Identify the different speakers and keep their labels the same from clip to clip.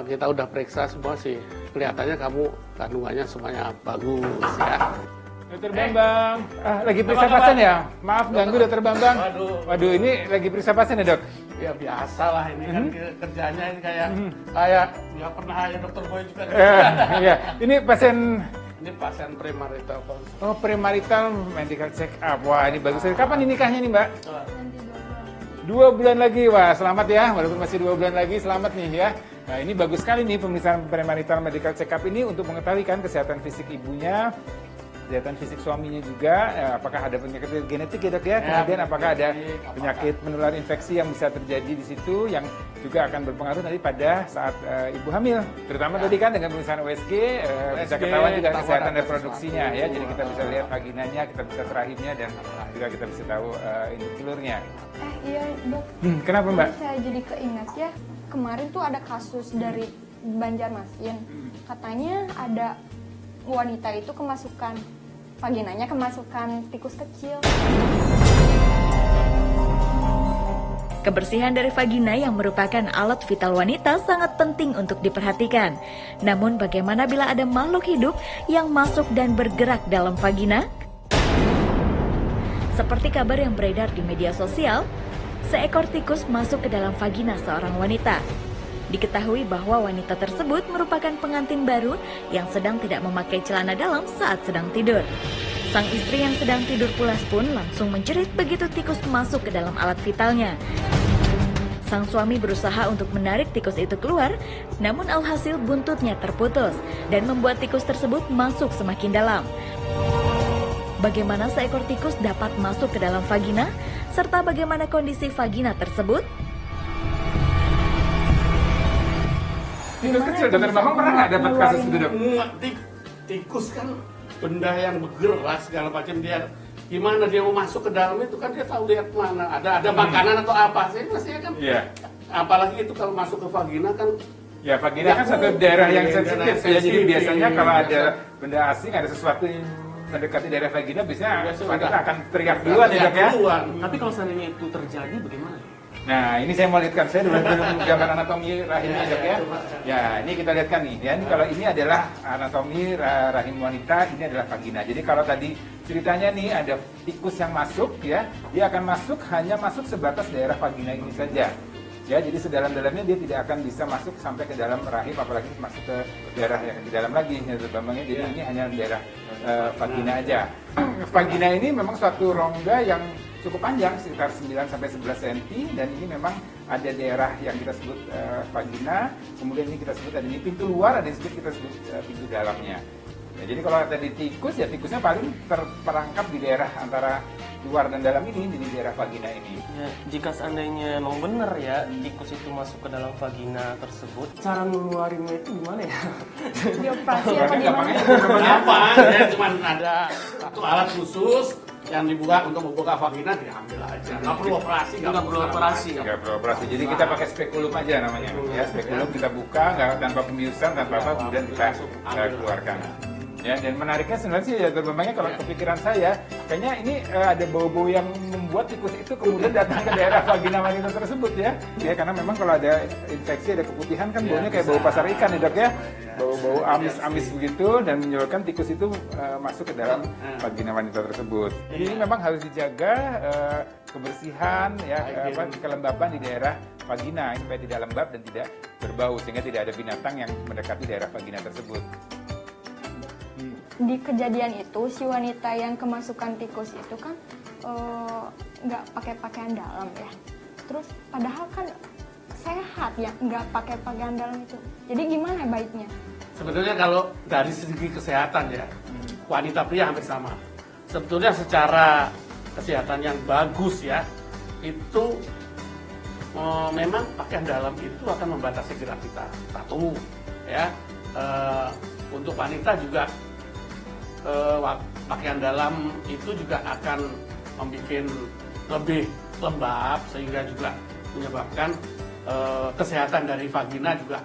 Speaker 1: kita udah periksa semua sih, kelihatannya kamu kandungannya semuanya bagus ya.
Speaker 2: Dokter Bambang, lagi periksa pasien ya? Maaf ganggu Dokter Bambang. Waduh, ini lagi periksa pasien ya dok?
Speaker 1: Ya biasa lah ini kan kerjanya ini kayak ya pernah ya dokter Boy juga.
Speaker 2: Iya, ini pasien.
Speaker 1: Ini pasien premarital.
Speaker 2: Oh, premarital medical check up. Wah, ini bagus. Kapan ini nikahnya nih Mbak? 2 bulan lagi. Wah, selamat ya. Walaupun masih 2 bulan lagi, selamat nih ya. Nah, ini bagus sekali nih pemeriksaan premarital medical check up ini untuk mengetahui kan kesehatan fisik ibunya, kesehatan fisik suaminya juga, apakah ada penyakit genetik ya dok ya, kemudian apakah ada penyakit menular infeksi yang bisa terjadi di situ yang juga akan berpengaruh nanti pada saat ibu hamil, terutama tadi kan dengan pemeriksaan USG, bisa ketahuan juga kesehatan reproduksinya ya, jadi kita bisa lihat vaginanya, kita bisa rahimnya dan juga kita bisa tahu induk telurnya.
Speaker 3: Iya dok.
Speaker 2: Kenapa mbak?
Speaker 3: Saya jadi keingat ya, kemarin tuh ada kasus dari Banjarmasin, katanya ada wanita itu kemasukan vaginanya kemasukan tikus kecil.
Speaker 4: Kebersihan dari vagina yang merupakan alat vital wanita sangat penting untuk diperhatikan. Namun bagaimana bila ada makhluk hidup yang masuk dan bergerak dalam vagina? Seperti kabar yang beredar di media sosial, seekor tikus masuk ke dalam vagina seorang wanita. Diketahui bahwa wanita tersebut merupakan pengantin baru yang sedang tidak memakai celana dalam saat sedang tidur. Sang istri yang sedang tidur pulas pun langsung menjerit begitu tikus masuk ke dalam alat vitalnya. Sang suami berusaha untuk menarik tikus itu keluar, namun alhasil buntutnya terputus dan membuat tikus tersebut masuk semakin dalam. Bagaimana seekor tikus dapat masuk ke dalam vagina, serta bagaimana kondisi vagina tersebut?
Speaker 2: Tikus kecil, dokter Bambang pernah nggak dapat kasus itu dok?
Speaker 1: Tikus kan benda yang bergerak segala macam, dia gimana dia mau masuk ke dalam itu kan dia tahu lihat mana ada makanan atau apa sih pastinya kan.
Speaker 2: Iya.
Speaker 1: Apalagi itu kalau masuk ke vagina kan.
Speaker 2: Ya vagina kan satu daerah yang sensitif ya, jadi biasanya kalau ada benda asing, ada sesuatu yang mendekati daerah vagina, biasanya wanita akan teriak duluan ya dok ya.
Speaker 5: Tapi kalau seandainya itu terjadi bagaimana?
Speaker 2: Nah, ini saya mau lihatkan, saya belum gambar anatomi rahimnya dok ya. Ya, ini kita lihatkan nih, ya. Kalau ini adalah anatomi rahim wanita, ini adalah vagina. Jadi kalau tadi ceritanya nih ada tikus yang masuk ya, dia akan masuk hanya masuk sebatas daerah vagina ini saja. Ya, jadi sedalam-dalamnya dia tidak akan bisa masuk sampai ke dalam rahim, apalagi masuk ke daerah yang di dalam lagi, ya, Bambangnya. Jadi ini hanya daerah vagina aja. Vagina ini memang suatu rongga yang cukup panjang, sekitar 9-11 cm, dan ini memang ada daerah yang kita sebut vagina, kemudian ini kita sebut ada di pintu luar, ada di kita sebut pintu dalamnya. Ya, jadi kalau tadi tikus, ya tikusnya paling terperangkap di daerah antara luar dan dalam ini, di daerah vagina ini.
Speaker 5: Ya, jika seandainya memang benar ya tikus itu masuk ke dalam vagina tersebut, cara mengeluarinnya itu gimana ya?
Speaker 3: Dioperasi apa gimana?
Speaker 1: Apa? Ya cuma ada satu alat khusus yang dibuka untuk membuka vagina, diambil aja. Nggak perlu operasi,
Speaker 5: nggak perlu operasi.
Speaker 2: Nggak perlu operasi. Jadi kita pakai spekulum aja namanya. Ya, spekulum kita buka, nggak tanpa pembiusan, tanpa apa, kemudian kita keluarkan. Ya, dan menariknya sebenarnya sih ya Bambangnya, kalau kepikiran saya, kayaknya ini ada bau-bau yang membuat tikus itu kemudian datang ke daerah vagina wanita tersebut ya. Ya, karena memang kalau ada infeksi, ada keputihan kan baunya kayak bau pasar ikan ya dok ya. Bau-bau amis-amis begitu dan menyebabkan tikus itu masuk ke dalam vagina wanita tersebut. Jadi ini memang harus dijaga kebersihan ya, kelembaban di daerah vagina supaya tidak lembab dan tidak berbau, sehingga tidak ada binatang yang mendekati daerah vagina tersebut.
Speaker 3: Di kejadian itu si wanita yang kemasukan tikus itu kan nggak pakai pakaian dalam ya. Terus padahal kan sehat ya, nggak pakai pakaian dalam itu. Jadi gimana baiknya?
Speaker 1: Sebetulnya kalau dari segi kesehatan ya, wanita pria hampir sama. Sebetulnya secara kesehatan yang bagus ya, itu memang pakaian dalam itu akan membatasi gerak kita. Satu ya, untuk wanita juga pakaian dalam itu juga akan membuat lebih lembab, sehingga juga menyebabkan kesehatan dari vagina juga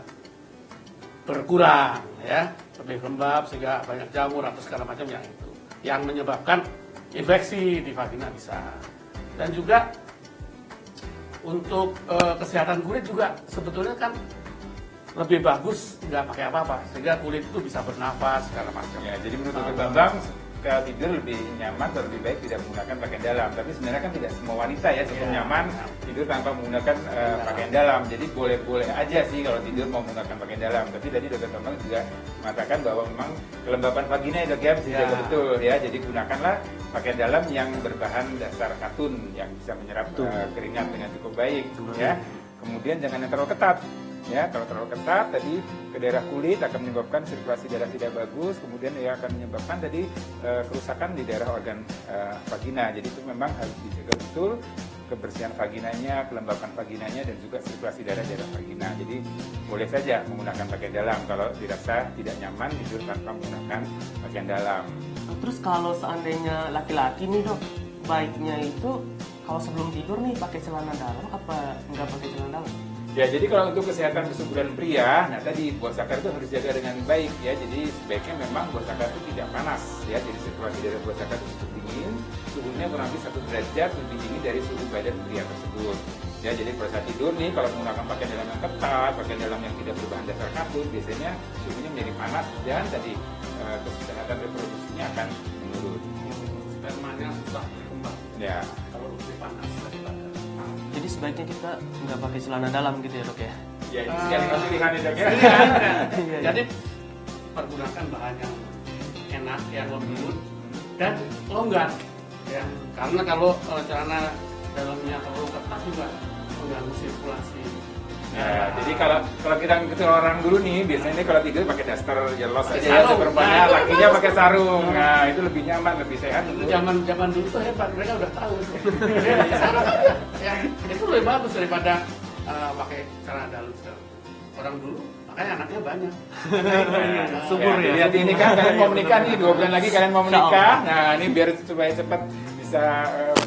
Speaker 1: berkurang ya, lebih lembab sehingga banyak jamur atau segala macam yang menyebabkan infeksi di vagina bisa. Dan juga untuk kesehatan kulit juga sebetulnya kan lebih bagus nggak pakai apa-apa, sehingga kulit itu bisa bernafas segala macam.
Speaker 2: Ya, jadi menurut Dr. Bambang kalau tidur lebih nyaman atau lebih baik tidak menggunakan pakaian dalam. Tapi sebenarnya kan tidak semua wanita ya cukup
Speaker 1: Iya.
Speaker 2: nyaman tidur tanpa menggunakan pakaian dalam. Jadi boleh-boleh aja sih kalau tidur mau menggunakan pakaian dalam. Tapi tadi Dr. Bambang juga mengatakan bahwa memang kelembapan vagina ya dok ya mesti
Speaker 1: Iya.
Speaker 2: dijaga betul ya. Jadi gunakanlah pakaian dalam yang berbahan dasar katun yang bisa menyerap keringat dengan cukup baik ya. Kemudian jangan yang terlalu ketat. Ya, kalau terlalu ketat tadi ke daerah kulit akan menyebabkan sirkulasi darah tidak bagus, kemudian ya akan menyebabkan tadi kerusakan di daerah organ vagina. Jadi itu memang harus dijaga betul kebersihan vaginanya, kelembapan vaginanya dan juga sirkulasi darah di daerah vagina. Jadi boleh saja menggunakan pakaian dalam kalau dirasa tidak nyaman tidur tanpa menggunakan pakaian dalam.
Speaker 5: Terus kalau seandainya laki-laki nih dok, baiknya itu kalau sebelum tidur nih pakai celana dalam apa nggak pakai celana dalam?
Speaker 2: Ya, jadi kalau untuk kesehatan kesuburan pria, nah tadi buah sakar itu harus dijaga dengan baik ya. Jadi sebaiknya memang buah sakar itu tidak panas ya. Jadi sirkulasi darah buah sakar itu cukup dingin, suhunya kurang lebih 1 derajat lebih dingin dari suhu badan pria tersebut. Ya, jadi pada saat tidur nih kalau menggunakan pakaian dalam yang ketat, pakaian dalam yang tidak berbahan dasar katun, biasanya suhunya menjadi panas dan tadi kesehatan reproduksinya akan menurun.
Speaker 1: Spermanya susah berkembang
Speaker 2: Ya.
Speaker 1: kalau lebih panas daripada.
Speaker 5: Jadi sebaiknya kita nggak pakai celana dalam gitu ya dok ya?
Speaker 2: Ya, ini sekali pilihan ya dok ya.
Speaker 5: Iya.
Speaker 1: Jadi pergunakan bahan yang enak, yang lembut dan longgar. Ya, karena kalau celana dalamnya terlalu ketat juga mengganggu sirkulasi.
Speaker 2: Ya, jadi kalau kita ngikutin orang dulu nih, biasanya ini kalau tidur pakai daster ya los
Speaker 1: Pakai
Speaker 2: aja ya,
Speaker 1: sarung.
Speaker 2: perempuannya,
Speaker 1: Nah,
Speaker 2: lakinya pakai sarung. Nah, itu lebih nyaman, lebih sehat.
Speaker 1: Itu zaman dulu tuh hebat, mereka udah tahu itu. Ya, sarung aja. Ya, itu lebih bagus daripada pakai celana dalam sekarang. Orang dulu makanya anaknya banyak.
Speaker 5: Subur ya.
Speaker 2: Lihat ini kan kalian mau menikah nih, 2 bulan lagi kalian mau menikah. Nah, ini biar supaya cepat bisa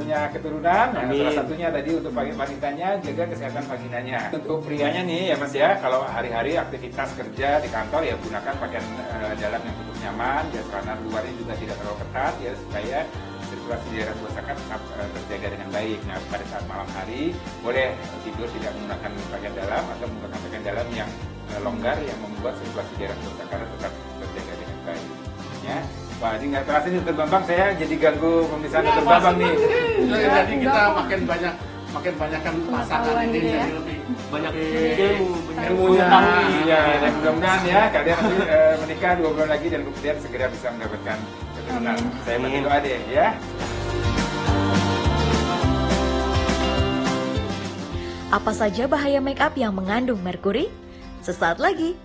Speaker 2: punya keturunan. Nah,
Speaker 5: Amin.
Speaker 2: salah satunya tadi untuk wanitanya jaga kesehatan vaginanya. Untuk prianya nih ya Mas ya, kalau hari-hari aktivitas kerja di kantor ya gunakan pakaian dalam yang cukup nyaman, ya celana luarnya juga tidak terlalu ketat ya supaya sirkulasi darah buah sakar tetap terjaga dengan baik. Nah, pada saat malam hari boleh tidur tidak menggunakan pakaian dalam atau menggunakan pakaian dalam yang longgar yang membuat sirkulasi darah buah sakar tetap terjaga dengan baik. Ya. Wah, ini nggak terasa nih Dr. Bambang, saya jadi ganggu pemeriksaan Dr. Bambang nih.
Speaker 1: Jadi kita
Speaker 3: enggak.
Speaker 1: makin banyakkan pasangan
Speaker 3: Pengetahuan
Speaker 1: ini
Speaker 3: gitu ya.
Speaker 1: jadi lebih
Speaker 5: Banyak
Speaker 1: lebih-
Speaker 5: ilmu,
Speaker 2: Ilmu ya, dan mudah-mudahan ya kalian nanti menikah 2 bulan lagi dan kemudian segera bisa mendapatkan keturunan. Saya bantu doa deh ya.
Speaker 4: Apa saja bahaya make up yang mengandung merkuri? Sesaat lagi